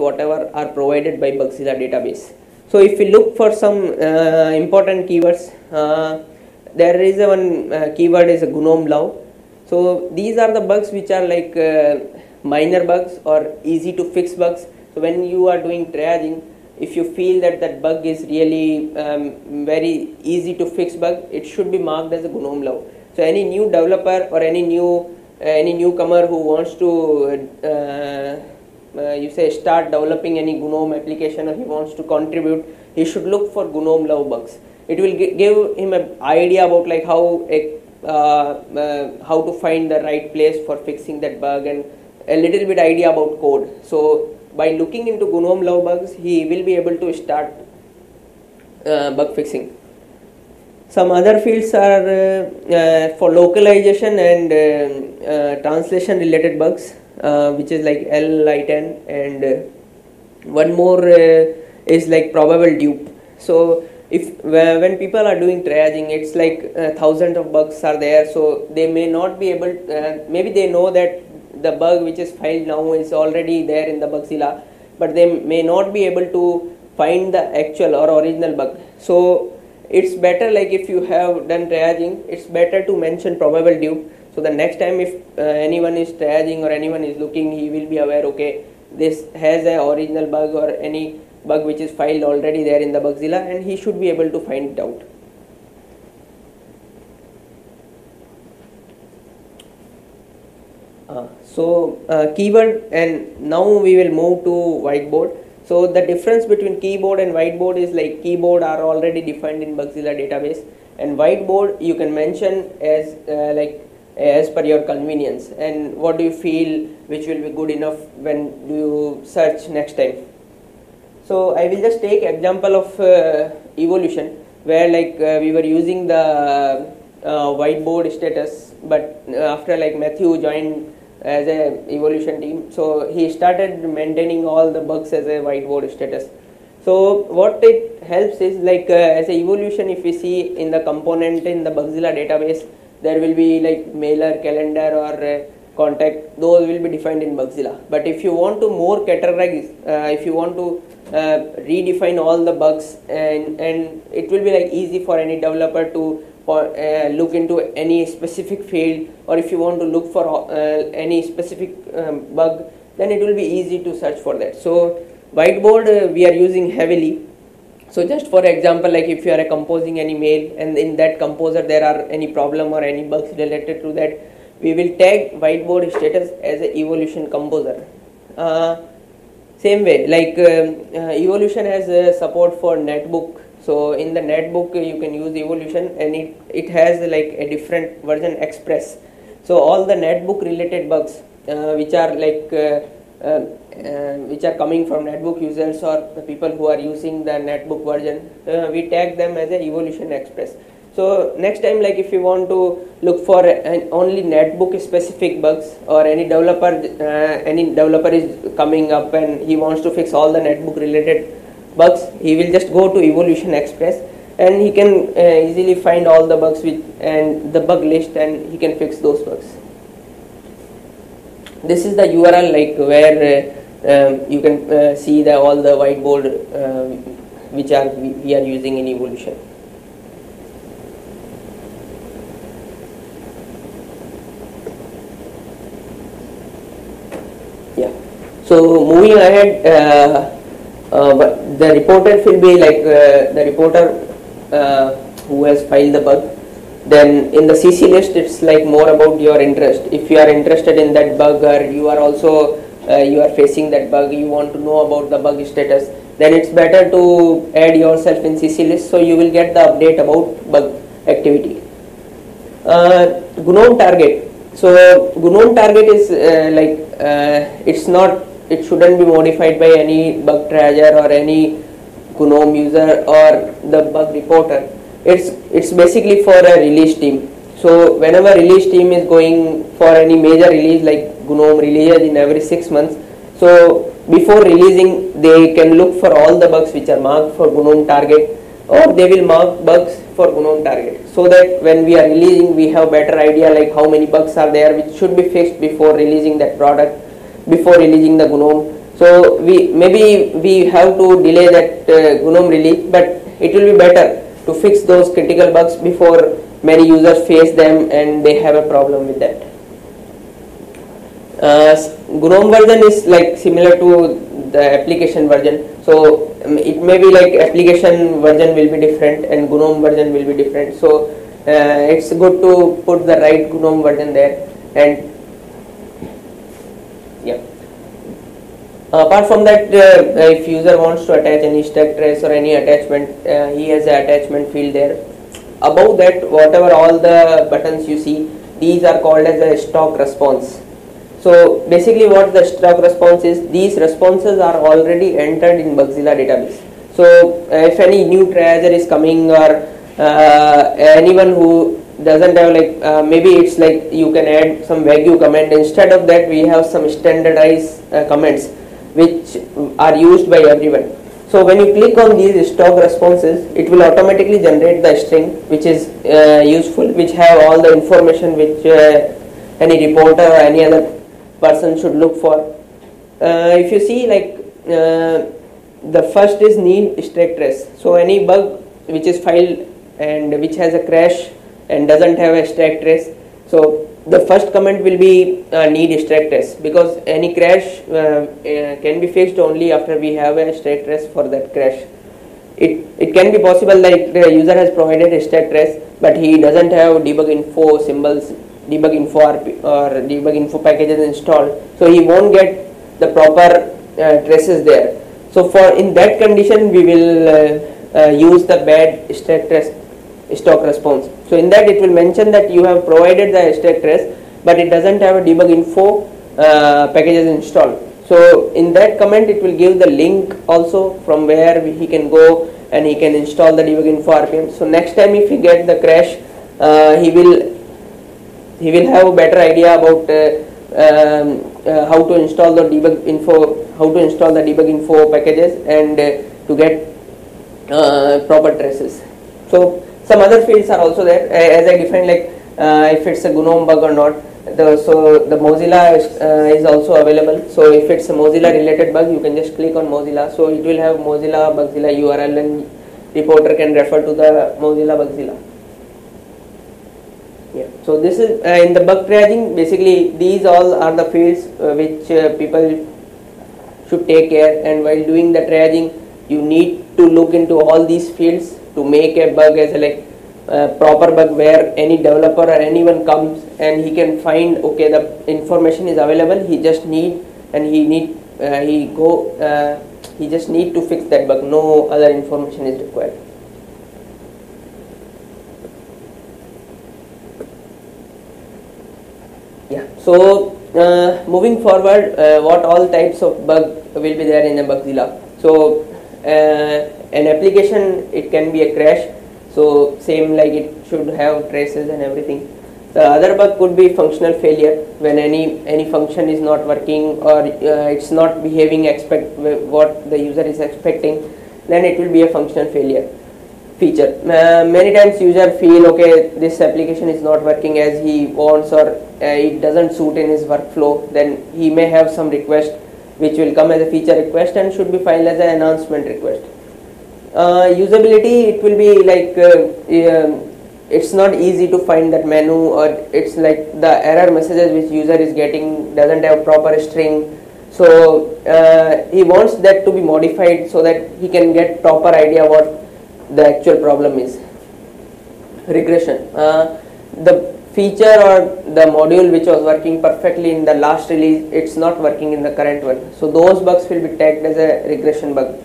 whatever are provided by Bugzilla database. So if we look for some important keywords, there is one keyword is a GNOME Love. So these are the bugs which are like minor bugs or easy to fix bugs. So when you are doing triaging, if you feel that that bug is really very easy to fix bug, it should be marked as a GNOME Love. So any new developer or any newcomer who wants to start developing any GNOME application, or he wants to contribute, he should look for GNOME Love bugs. It will give him an idea about like how to find the right place for fixing that bug, and a little bit idea about code. So by looking into GNOME Love bugs, he will be able to start bug fixing. Some other fields are for localization and translation related bugs, which is like LI10, and one more is like probable dupe. So when people are doing triaging, it's like thousands of bugs are there, so they may not be able maybe they know that the bug which is filed now is already there in the Bugzilla, but they may not be able to find the actual or original bug. So it's better, like if you have done triaging, it's better to mention probable dupe. So the next time if anyone is triaging or anyone is looking, he will be aware, okay, this has an original bug or any bug which is filed already there in the Bugzilla, and he should be able to find it out. Keyword, and now we will move to whiteboard. So the difference between keyboard and whiteboard is like keyboard are already defined in Bugzilla database, and whiteboard you can mention as per your convenience and what do you feel which will be good enough when do you search next time. So I will just take example of evolution, where like we were using the whiteboard status, but after like Matthew joined as a evolution team, so he started maintaining all the bugs as a whiteboard status. So what it helps is like as a evolution, if we see in the component in the Bugzilla database, there will be like mailer, calendar, or contact. Those will be defined in Bugzilla. But if you want to more categorize, if you want to redefine all the bugs, and it will be like easy for any developer to look into any specific field, or if you want to look for any specific bug, then it will be easy to search for that. So whiteboard we are using heavily. So just for example, like if you are composing any mail and in that composer there are any problem or any bugs related to that, we will tag whiteboard status as a evolution composer. Same way, like evolution has support for netbook. So in the netbook you can use evolution, and it has like a different version express. So all the netbook related bugs which are like which are coming from netbook users or the people who are using the netbook version, we tag them as a evolution express. So next time, like if you want to look for only netbook specific bugs, or any developer is coming up and he wants to fix all the netbook related bugs, he will just go to evolution express and he can easily find all the bugs and the bug list, and he can fix those bugs. This is the URL like where you can see all the whiteboard which we are using in evolution. Yeah. So moving ahead, the reporter will be like the reporter who has filed the bug. Then in the CC list, it's like more about your interest. If you are interested in that bug, or you are also you are facing that bug, you want to know about the bug status, then it's better to add yourself in CC list, so you will get the update about bug activity. GNOME target. So GNOME target is it shouldn't be modified by any bug triager or any GNOME user or the bug reporter. It's basically for a release team. So whenever release team is going for any major release, like GNOME releases in every 6 months, so before releasing they can look for all the bugs which are marked for GNOME target, or they will mark bugs for GNOME target, so that when we are releasing we have better idea like how many bugs are there which should be fixed before releasing that product, before releasing the GNOME. So we have to delay that GNOME release, but it will be better to fix those critical bugs before many users face them and they have a problem with that. GNOME version is like similar to the application version, so it may be like application version will be different and GNOME version will be different. So it's good to put the right GNOME version there. And yeah, apart from that, if user wants to attach any stack trace or any attachment, he has an attachment field there. Above that, whatever all the buttons you see, these are called as a stock response. So basically what the stock response is, these responses are already entered in Bugzilla database. So if any new triager is coming, or anyone who doesn't have like maybe it's like you can add some Wagyu command, instead of that we have some standardized comments which are used by everyone. So when you click on these stock responses, it will automatically generate the string which is useful, which have all the information which any reporter or any other person should look for. If you see, like the first is need stack trace. So any bug which is filed and which has a crash and doesn't have a stack trace, so the first comment will be need stack trace, because any crash can be fixed only after we have a stack trace for that crash. It can be possible like the user has provided a stack trace but he doesn't have debug info symbols, debug info RP or debug info packages installed, so he won't get the proper traces there. So for in that condition we will use the bad stack trace stock response. So in that it will mention that you have provided the stack trace but it doesn't have a debug info packages installed. So in that comment it will give the link also from where he can go and he can install the debug info RPM. So next time if he get the crash, he will have a better idea about how to install the debug info packages and to get proper traces. So some other fields are also there, as I defined, like if it's a GNOME bug or not. So the Mozilla is also available. So if it's a Mozilla related bug, you can just click on Mozilla. So it will have Mozilla Bugzilla URL and reporter can refer to the Mozilla Bugzilla. Yeah. So this is in the bug triaging. Basically, these all are the fields which people should take care. And while doing the triaging, you need to look into all these fields to make a bug as a like proper bug where any developer or anyone comes and he can find, okay, the information is available, he just need and he just need to fix that bug, no other information is required. Yeah, so moving forward, what all types of bug will be there in a Bugzilla. So an application, it can be a crash, so same like it should have traces and everything. The other bug could be functional failure, when any function is not working or it's not behaving what the user is expecting, then it will be a functional failure feature. Many times user feel, okay, this application is not working as he wants, or it doesn't suit in his workflow, then he may have some request which will come as a feature request and should be filed as an announcement request. Usability, it will be like it's not easy to find that menu, or it's like the error messages which user is getting doesn't have proper string. So he wants that to be modified so that he can get proper idea what the actual problem is. Regression, the feature or the module which was working perfectly in the last release, it's not working in the current one. So those bugs will be tagged as a regression bug.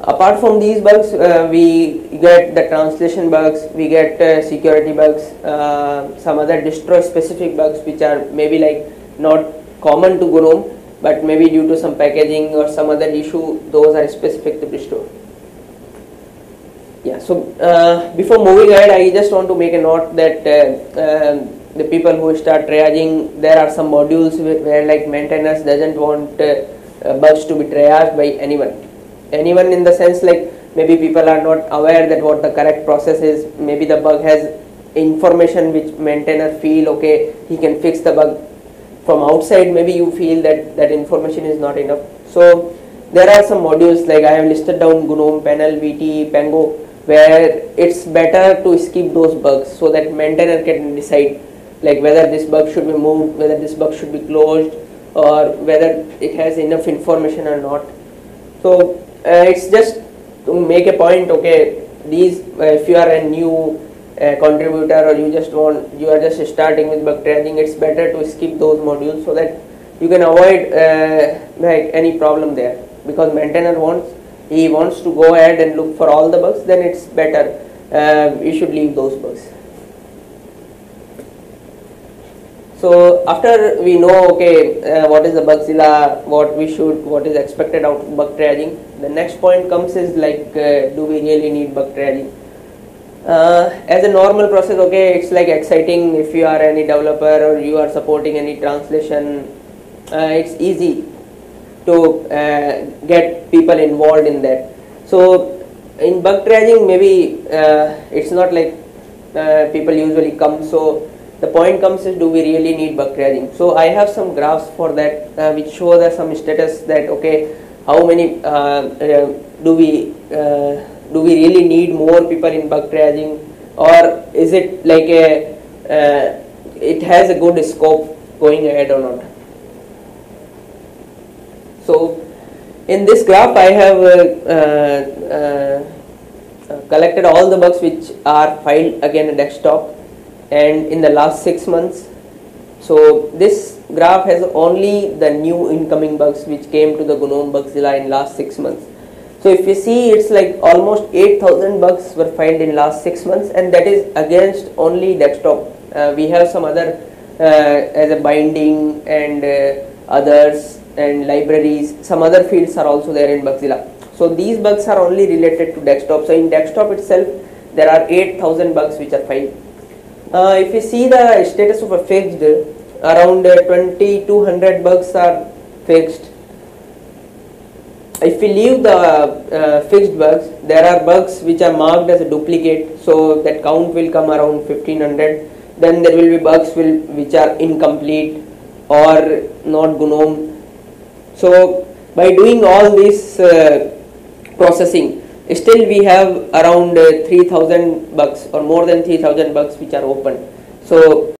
Apart from these bugs, we get the translation bugs, we get security bugs, some other distro specific bugs which are maybe like not common to GNOME, but maybe due to some packaging or some other issue, those are specific to distro. Yeah, so before moving ahead, I just want to make a note that the people who start triaging, there are some modules where like maintainers doesn't want bugs to be triaged by anyone. Anyone in the sense like maybe people are not aware that what the correct process is, maybe the bug has information which maintainer feel, okay, he can fix the bug, from outside maybe you feel that that information is not enough. So there are some modules like I have listed down GNOME, Panel, VT, Pango, where it's better to skip those bugs so that maintainer can decide like whether this bug should be moved, whether this bug should be closed, or whether it has enough information or not. So it's just to make a point. Okay, these if you are a new contributor, or you are just starting with bug triaging, it's better to skip those modules so that you can avoid like any problem there, because maintainer wants to go ahead and look for all the bugs. Then it's better you should leave those bugs. So after we know what is the Bugzilla, what is expected out of bug triaging, the next point comes is like do we really need bug triaging? As a normal process, it's like exciting if you are any developer or you are supporting any translation. It's easy to get people involved in that. So in bug triaging, maybe it's not like people usually come. So the point comes is, do we really need bug triaging? So I have some graphs for that which show that some status that how many do we really need more people in bug triaging, or is it like it has a good scope going ahead or not? So in this graph I have collected all the bugs which are filed again in desktop and in the last 6 months. So this graph has only the new incoming bugs which came to the GNOME Bugzilla in last 6 months. So if you see, it's like almost 8,000 bugs were filed in last 6 months, and that is against only desktop. We have some other as a binding and others and libraries. Some other fields are also there in Bugzilla. So these bugs are only related to desktop. So in desktop itself, there are 8,000 bugs which are filed. If you see the status of a fixed, around 2,200 bugs are fixed. If we leave the fixed bugs, there are bugs which are marked as a duplicate, so that count will come around 1,500. Then there will be bugs which are incomplete or not GNOME. So by doing all this processing, still we have around 3,000 bugs or more than 3,000 bugs which are open. So